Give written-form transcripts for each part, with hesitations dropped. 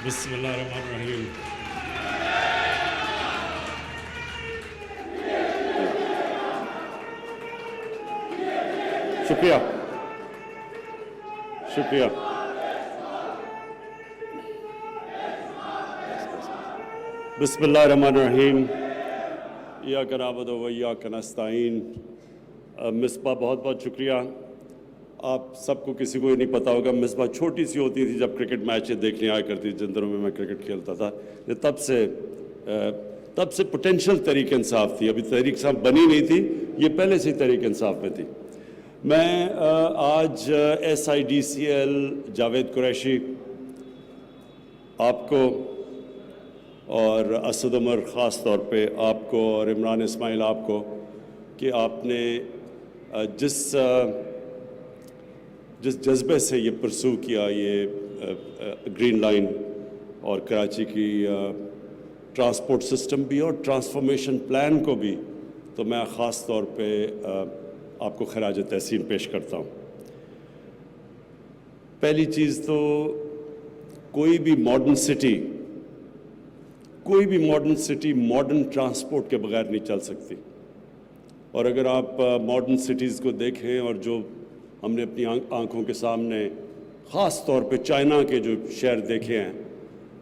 بسم اللہ الرحمن الرحیم۔ شکریہ شکریہ۔ بسم اللہ الرحمن الرحیم۔ ایاک نعبد و ایاک نستعین۔ مصباح بہت بہت شکریہ۔ آپ سب کو کسی کو یہ نہیں پتا ہوگا، مصباح چھوٹی سی ہوتی تھی جب کرکٹ میچ دیکھنے آیا کرتی تھی، جن دنوں میں کرکٹ کھیلتا تھا، تب سے پوٹینشیل تحریک انصاف تھی۔ ابھی تحریک انصاف بنی نہیں تھی، یہ پہلے سے ہی تحریک انصاف میں تھی۔ میں آج SIDCL جاوید قریشی آپ کو اور اسد عمر خاص طور پہ آپ کو اور عمران اسماعیل آپ کو کہ آپ نے جس جذبے سے یہ پرسو کیا، یہ گرین لائن اور کراچی کی ٹرانسپورٹ سسٹم بھی اور ٹرانسفارمیشن پلان کو بھی، تو میں خاص طور پہ آپ کو خراج تحسین پیش کرتا ہوں۔ پہلی چیز تو کوئی بھی ماڈرن سٹی ماڈرن ٹرانسپورٹ کے بغیر نہیں چل سکتی۔ اور اگر آپ ماڈرن سٹیز کو دیکھیں اور جو ہم نے اپنی آنکھوں کے سامنے خاص طور پہ چائنا کے جو شہر دیکھے ہیں،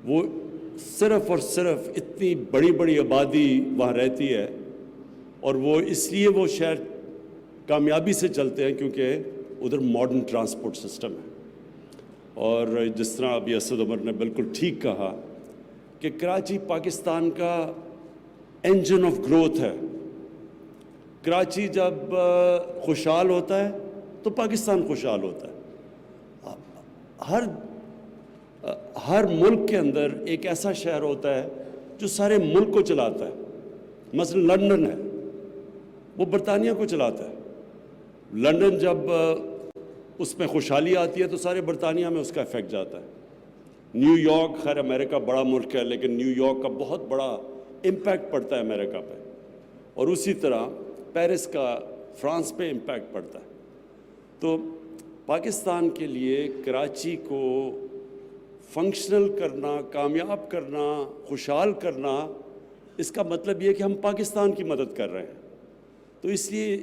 وہ صرف اور صرف اتنی بڑی بڑی آبادی وہاں رہتی ہے، اور وہ اس لیے وہ شہر کامیابی سے چلتے ہیں کیونکہ ادھر ماڈرن ٹرانسپورٹ سسٹم ہے۔ اور جس طرح ابھی اسد عمر نے بالکل ٹھیک کہا کہ کراچی پاکستان کا انجن آف گروتھ ہے۔ کراچی جب خوشحال ہوتا ہے تو پاکستان خوشحال ہوتا ہے۔ ہر ملک کے اندر ایک ایسا شہر ہوتا ہے جو سارے ملک کو چلاتا ہے۔ مثلا لندن ہے، وہ برطانیہ کو چلاتا ہے۔ لندن جب اس میں خوشحالی آتی ہے تو سارے برطانیہ میں اس کا ایفیکٹ جاتا ہے۔ نیو یارک، خیر امریکہ بڑا ملک ہے لیکن نیو یارک کا بہت بڑا امپیکٹ پڑتا ہے امریکہ پہ، اور اسی طرح پیرس کا فرانس پہ امپیکٹ پڑتا ہے۔ تو پاکستان کے لیے کراچی کو فنکشنل کرنا، کامیاب کرنا، خوشحال کرنا، اس کا مطلب یہ کہ ہم پاکستان کی مدد کر رہے ہیں۔ تو اس لیے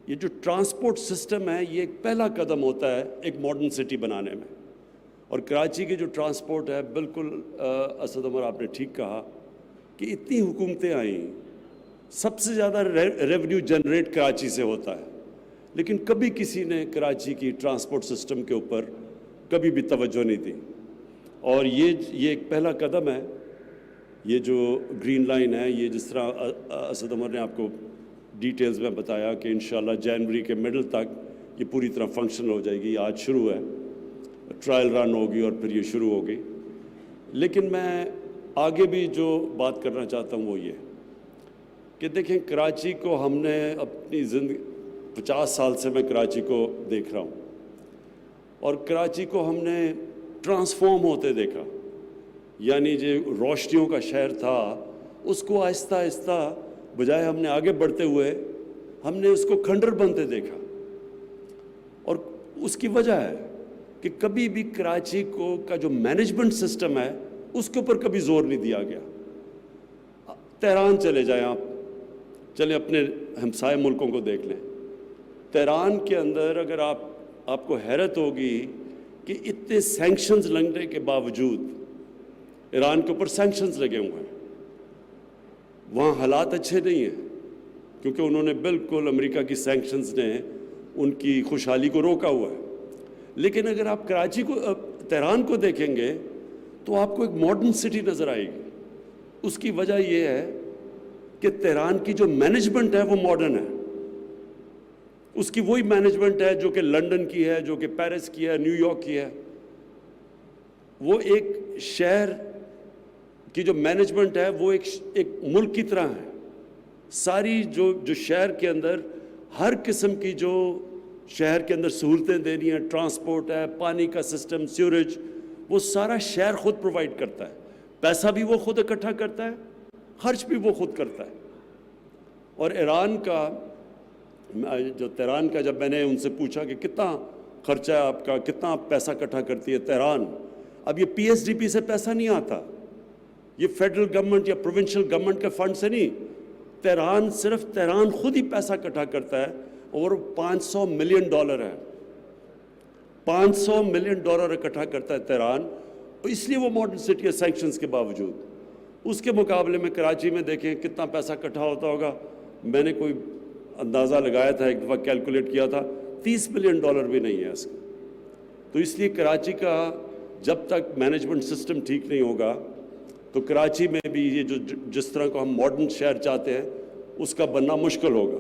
یہ جو ٹرانسپورٹ سسٹم ہے، یہ ایک پہلا قدم ہوتا ہے ایک ماڈرن سٹی بنانے میں۔ اور کراچی کی جو ٹرانسپورٹ ہے، بالکل اسد عمر آپ نے ٹھیک کہا کہ اتنی حکومتیں آئیں، سب سے زیادہ ریونیو جنریٹ کراچی سے ہوتا ہے، لیکن کبھی کسی نے کراچی کی ٹرانسپورٹ سسٹم کے اوپر کبھی بھی توجہ نہیں دی۔ اور یہ ایک پہلا قدم ہے، یہ جو گرین لائن ہے، یہ جس طرح اسد عمر نے آپ کو ڈیٹیلز میں بتایا کہ انشاءاللہ جنوری کے مڈل تک یہ پوری طرح فنکشنل ہو جائے گی۔ آج شروع ہے، ٹرائل رن ہوگی اور پھر یہ شروع ہوگی۔ لیکن میں آگے بھی جو بات کرنا چاہتا ہوں وہ یہ کہ دیکھیں، کراچی کو ہم نے اپنی زندگی 50 سال سے میں کراچی کو دیکھ رہا ہوں، اور کراچی کو ہم نے ٹرانسفارم ہوتے دیکھا۔ یعنی جو روشنیوں کا شہر تھا، اس کو آہستہ آہستہ بجائے ہم نے آگے بڑھتے ہوئے، ہم نے اس کو کھنڈر بنتے دیکھا۔ اور اس کی وجہ ہے کہ کبھی بھی کراچی کا جو مینجمنٹ سسٹم ہے، اس کے اوپر کبھی زور نہیں دیا گیا۔ تہران چلے جائیں آپ، چلیں اپنے ہمسائے ملکوں کو دیکھ لیں۔ تہران کے اندر اگر آپ کو حیرت ہوگی کہ اتنے سینکشنز لگنے کے باوجود، ایران کے اوپر سینکشنز لگے ہوئے ہیں، وہاں حالات اچھے نہیں ہیں کیونکہ انہوں نے بالکل امریکہ کی سینکشنز نے ان کی خوشحالی کو روکا ہوا ہے۔ لیکن اگر آپ تہران کو دیکھیں گے تو آپ کو ایک ماڈرن سٹی نظر آئے گی۔ اس کی وجہ یہ ہے کہ تہران کی جو مینجمنٹ ہے وہ ماڈرن ہے۔ اس کی وہی مینجمنٹ ہے جو کہ لندن کی ہے، جو کہ پیرس کی ہے، نیو یارک کی ہے۔ وہ ایک شہر کی جو مینجمنٹ ہے وہ ایک ملک کی طرح ہے۔ ساری جو شہر کے اندر ہر قسم کی جو شہر کے اندر سہولتیں دینی ہیں، ٹرانسپورٹ ہے، پانی کا سسٹم، سیوریج، وہ سارا شہر خود پرووائڈ کرتا ہے۔ پیسہ بھی وہ خود اکٹھا کرتا ہے، خرچ بھی وہ خود کرتا ہے۔ اور ایران کا جو تہران کا، جب میں نے ان سے پوچھا کہ کتنا خرچہ ہے آپ کا، کتنا پیسہ اکٹھا کرتی ہے تہران، اب یہ پی ایس ڈی پی سے پیسہ نہیں آتا, یہ فیڈرل گورنمنٹ یا پروونشل گورنمنٹ کے فنڈ سے نہیں. تہران, صرف تہران خود ہی پیسہ اکٹھا کرتا ہے, اور $500 ملین ہے. $500 ملین اکٹھا کرتا ہے تہران, اس لیے وہ ماڈرن سٹی ہے سینکشنز کے باوجود. اس کے مقابلے میں کراچی میں دیکھیں کتنا پیسہ اکٹھا ہوتا ہوگا. میں نے کوئی اندازہ لگایا تھا, ایک دفعہ کیلکولیٹ کیا تھا, $30 ملین بھی نہیں ہے اس کا. تو اس لیے کراچی کا جب تک مینجمنٹ سسٹم ٹھیک نہیں ہوگا تو کراچی میں بھی یہ جس طرح کو ہم ماڈرن شہر چاہتے ہیں اس کا بننا مشکل ہوگا.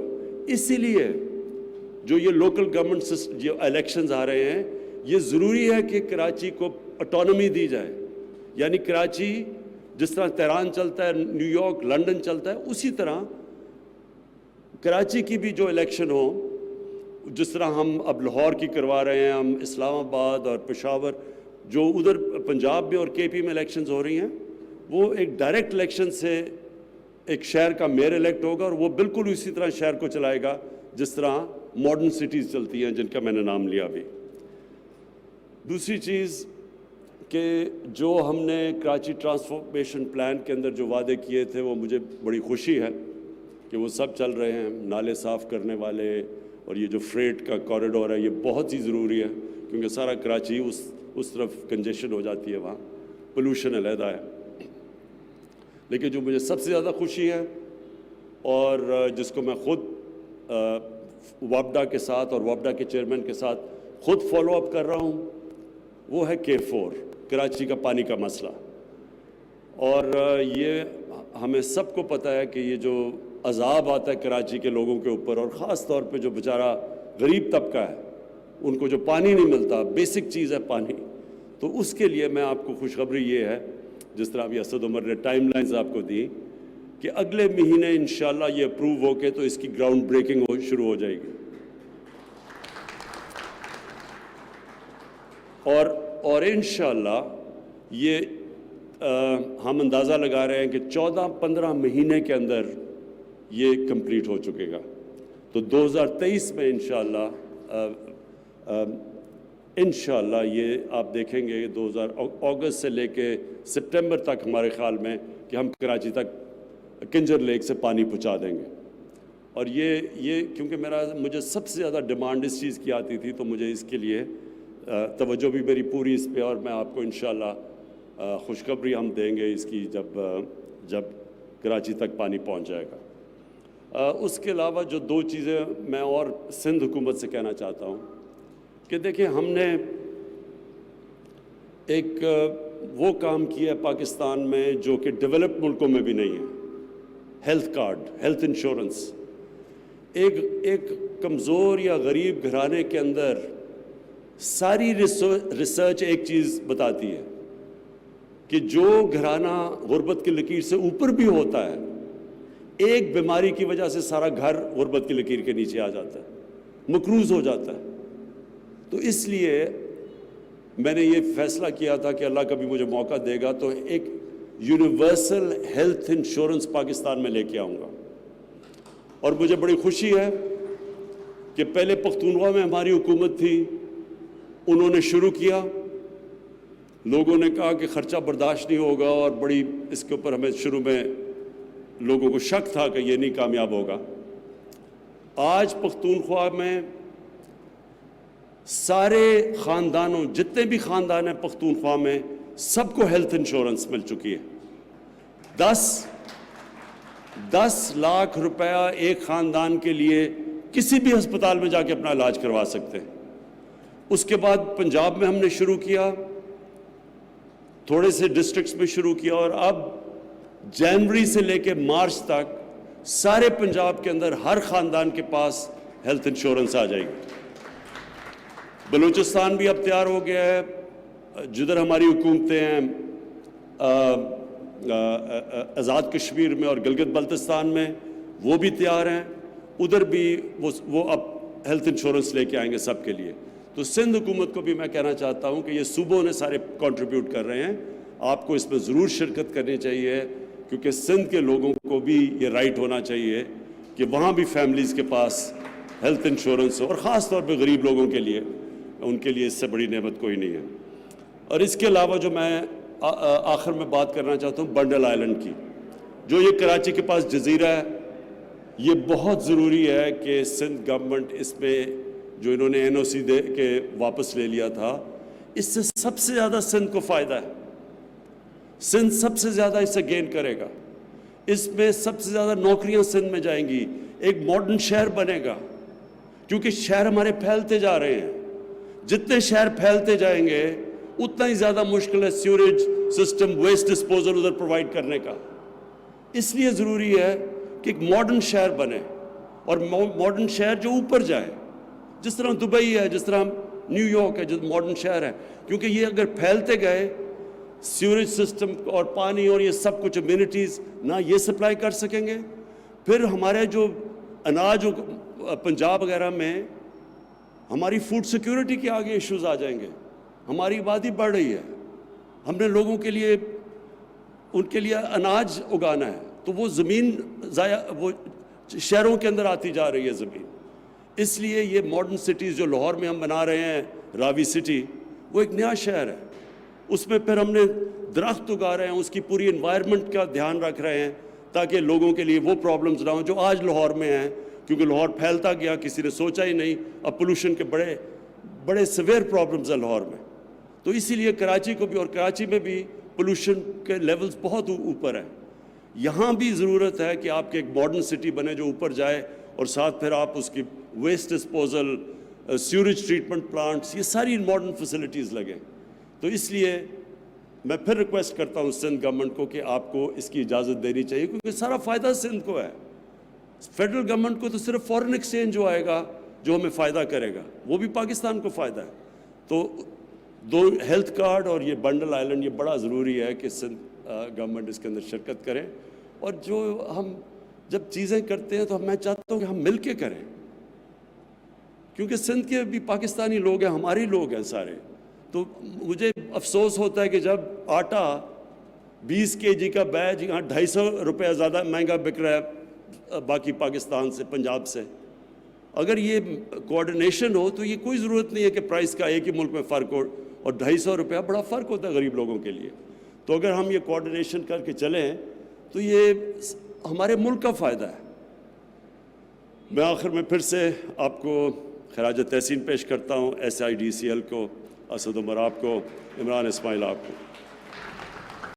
اسی لیے جو یہ لوکل گورنمنٹ جو الیکشنز آ رہے ہیں, یہ ضروری ہے کہ کراچی کو اٹانومی دی جائے. یعنی کراچی جس طرح تہران چلتا ہے, نیو یارک, لنڈن چلتا ہے, اسی طرح کراچی کی بھی جو الیکشن ہو, جس طرح ہم اب لاہور کی کروا رہے ہیں, ہم اسلام آباد اور پشاور, جو ادھر پنجاب میں اور کے پی میں الیکشنز ہو رہی ہیں, وہ ایک ڈائریکٹ الیکشن سے ایک شہر کا میئر الیکٹ ہوگا, اور وہ بالکل اسی طرح شہر کو چلائے گا جس طرح ماڈرن سٹیز چلتی ہیں جن کا میں نے نام لیا ابھی. دوسری چیز کہ جو ہم نے کراچی ٹرانسفارمیشن پلان کے اندر جو وعدے کیے تھے, وہ مجھے بڑی خوشی ہے کہ وہ سب چل رہے ہیں. نالے صاف کرنے والے اور یہ جو فریٹ کا کوریڈور ہے, یہ بہت ہی ضروری ہے, کیونکہ سارا کراچی اس طرف کنجیشن ہو جاتی ہے, وہاں پولوشن علیحدہ ہے. لیکن جو مجھے سب سے زیادہ خوشی ہے اور جس کو میں خود وابڈا کے ساتھ اور وابڈا کے چیئرمین کے ساتھ خود فالو اپ کر رہا ہوں, وہ ہے K4 کراچی کا پانی کا مسئلہ. اور یہ ہمیں سب کو پتہ ہے کہ یہ جو عذاب آتا ہے کراچی کے لوگوں کے اوپر, اور خاص طور پہ جو بیچارہ غریب طبقہ ہے, ان کو جو پانی نہیں ملتا, بیسک چیز ہے پانی. تو اس کے لیے میں آپ کو خوشخبری یہ ہے, جس طرح ابھی اسد عمر نے ٹائم لائنز آپ کو دی, کہ اگلے مہینے انشاءاللہ یہ اپروو ہو کے تو اس کی گراؤنڈ بریکنگ شروع ہو جائے گی. اور انشاءاللہ یہ ہم اندازہ لگا رہے ہیں کہ 14-15 مہینے کے اندر یہ کمپلیٹ ہو چکے گا. تو 2023 میں انشاءاللہ یہ آپ دیکھیں گے, اگست سے لے کے سپٹمبر تک ہمارے خیال میں کہ ہم کراچی تک کنجر لیک سے پانی پہنچا دیں گے. اور یہ کیونکہ مجھے سب سے زیادہ ڈیمانڈ اس چیز کی آتی تھی, تو مجھے اس کے لیے توجہ بھی میری پوری اس پہ, اور میں آپ کو انشاءاللہ خوشخبری ہم دیں گے اس کی جب کراچی تک پانی پہنچ جائے گا. اس کے علاوہ جو 2 چیزیں میں اور سندھ حکومت سے کہنا چاہتا ہوں کہ دیکھیں, ہم نے ایک وہ کام کیا ہے پاکستان میں جو کہ ڈیولپڈ ملکوں میں بھی نہیں ہے, ہیلتھ کارڈ, ہیلتھ انشورنس. ایک کمزور یا غریب گھرانے کے اندر ساری ریسرچ ایک چیز بتاتی ہے کہ جو گھرانہ غربت کی لکیر سے اوپر بھی ہوتا ہے, ایک بیماری کی وجہ سے سارا گھر غربت کی لکیر کے نیچے آ جاتا ہے, مقروض ہو جاتا ہے. تو اس لیے میں نے یہ فیصلہ کیا تھا کہ اللہ کبھی مجھے موقع دے گا تو ایک یونیورسل ہیلتھ انشورنس پاکستان میں لے کے آؤں گا. اور مجھے بڑی خوشی ہے کہ پہلے پختونخوا میں ہماری حکومت تھی, انہوں نے شروع کیا, لوگوں نے کہا کہ خرچہ برداشت نہیں ہوگا, اور بڑی اس کے اوپر ہمیں شروع میں لوگوں کو شک تھا کہ یہ نہیں کامیاب ہوگا. آج پختونخوا میں سارے خاندانوں, جتنے بھی خاندان ہیں پختونخوا میں, سب کو ہیلتھ انشورنس مل چکی ہے. 10 لاکھ روپیہ ایک خاندان کے لیے کسی بھی ہسپتال میں جا کے اپنا علاج کروا سکتے ہیں. اس کے بعد پنجاب میں ہم نے شروع کیا, تھوڑے سے ڈسٹرکٹس میں شروع کیا, اور اب جنوری سے لے کے مارچ تک سارے پنجاب کے اندر ہر خاندان کے پاس ہیلتھ انشورنس آ جائے گی. بلوچستان بھی اب تیار ہو گیا ہے, جدھر ہماری حکومتیں ہیں آزاد کشمیر میں اور گلگت بلتستان میں, وہ بھی تیار ہیں, ادھر بھی وہ اب ہیلتھ انشورنس لے کے آئیں گے سب کے لیے. تو سندھ حکومت کو بھی میں کہنا چاہتا ہوں کہ یہ صوبوں نے سارے کنٹریبیوٹ کر رہے ہیں, آپ کو اس میں ضرور شرکت کرنی چاہیے, کیونکہ سندھ کے لوگوں کو بھی یہ رائٹ ہونا چاہیے کہ وہاں بھی فیملیز کے پاس ہیلتھ انشورنس ہو, اور خاص طور پہ غریب لوگوں کے لیے, ان کے لیے اس سے بڑی نعمت کوئی نہیں ہے. اور اس کے علاوہ جو میں آخر میں بات کرنا چاہتا ہوں بنڈل آئلینڈ کی، جو یہ کراچی کے پاس جزیرہ ہے، یہ بہت ضروری ہے کہ سندھ گورنمنٹ اس پہ جو انہوں نے NOC دے کے واپس لے لیا تھا، اس سے سب سے زیادہ سندھ کو فائدہ ہے، سندھ سب سے زیادہ اس سے گین کرے گا، اس میں سب سے زیادہ نوکریاں سندھ میں جائیں گی، ایک ماڈرن شہر بنے گا، کیونکہ شہر ہمارے پھیلتے جا رہے ہیں، جتنے شہر پھیلتے جائیں گے اتنا ہی زیادہ مشکل ہے سیوریج سسٹم، ویسٹ ڈسپوزل ادھر پرووائڈ کرنے کا۔ اس لیے ضروری ہے کہ ایک ماڈرن شہر بنے، اور ماڈرن شہر جو اوپر جائے، جس طرح دبئی ہے، جس طرح نیو یارک ہے، جو ماڈرن شہر ہے، کیونکہ یہ اگر پھیلتے گئے سیوریج سسٹم اور پانی اور یہ سب کچھ امینٹیز نہ یہ سپلائی کر سکیں گے، پھر ہمارے جو اناج پنجاب وغیرہ میں ہماری فوڈ سیکیورٹی کے آگے ایشوز آ جائیں گے۔ ہماری آبادی بڑھ رہی ہے، ہم نے لوگوں کے لیے ان کے لیے اناج اگانا ہے، تو وہ زمین وہ شہروں کے اندر آتی جا رہی ہے زمین۔ اس لیے یہ ماڈرن سٹیز جو لاہور میں ہم بنا رہے ہیں، راوی سٹی، وہ ایک نیا شہر ہے، اس میں پھر ہم نے درخت اگا رہے ہیں، اس کی پوری انوائرمنٹ کا دھیان رکھ رہے ہیں تاکہ لوگوں کے لیے وہ پرابلمز نہ ہوں جو آج لاہور میں ہیں، کیونکہ لاہور پھیلتا گیا، کسی نے سوچا ہی نہیں، اب پولوشن کے بڑے سیویئر پرابلمز ہیں لاہور میں۔ تو اسی لیے کراچی کو بھی، اور کراچی میں بھی پولوشن کے لیولز بہت اوپر ہیں، یہاں بھی ضرورت ہے کہ آپ کے ایک ماڈرن سٹی بنے جو اوپر جائے، اور ساتھ پھر آپ اس کی waste disposal, sewerage treatment plants, یہ ساری ماڈرن فیسلٹیز لگیں۔ تو اس لیے میں پھر ریکویسٹ کرتا ہوں سندھ گورنمنٹ کو کہ آپ کو اس کی اجازت دینی چاہیے، کیونکہ سارا فائدہ سندھ کو ہے۔ فیڈرل گورنمنٹ کو تو صرف فورن ایکسچینج جو آئے گا جو ہمیں فائدہ کرے گا، وہ بھی پاکستان کو فائدہ ہے۔ تو دو ہیلتھ کارڈ اور یہ بنڈل آئلینڈ، یہ بڑا ضروری ہے کہ سندھ گورنمنٹ اس کے اندر شرکت کریں، اور جو ہم جب چیزیں کرتے ہیں تو میں چاہتا ہوں کہ ہم مل کے کریں، کیونکہ سندھ کے بھی پاکستانی لوگ ہیں، ہمارے لوگ ہیں سارے۔ تو مجھے افسوس ہوتا ہے کہ جب آٹا 20 kg کا بیگ یہاں 250 روپیہ زیادہ مہنگا بک رہا ہے باقی پاکستان سے، پنجاب سے، اگر یہ کوآرڈینیشن ہو تو یہ کوئی ضرورت نہیں ہے کہ پرائس کا ایک ہی ملک میں فرق ہو، اور 250 روپیہ بڑا فرق ہوتا ہے غریب لوگوں کے لیے۔ تو اگر ہم یہ کوآرڈینیشن کر کے چلیں تو یہ ہمارے ملک کا فائدہ ہے۔ میں آخر میں پھر سے آپ کو خراج تحسین پیش کرتا ہوں، SIDCL کو، اسد عمر آپ کو، عمران اسماعیل آپ کو۔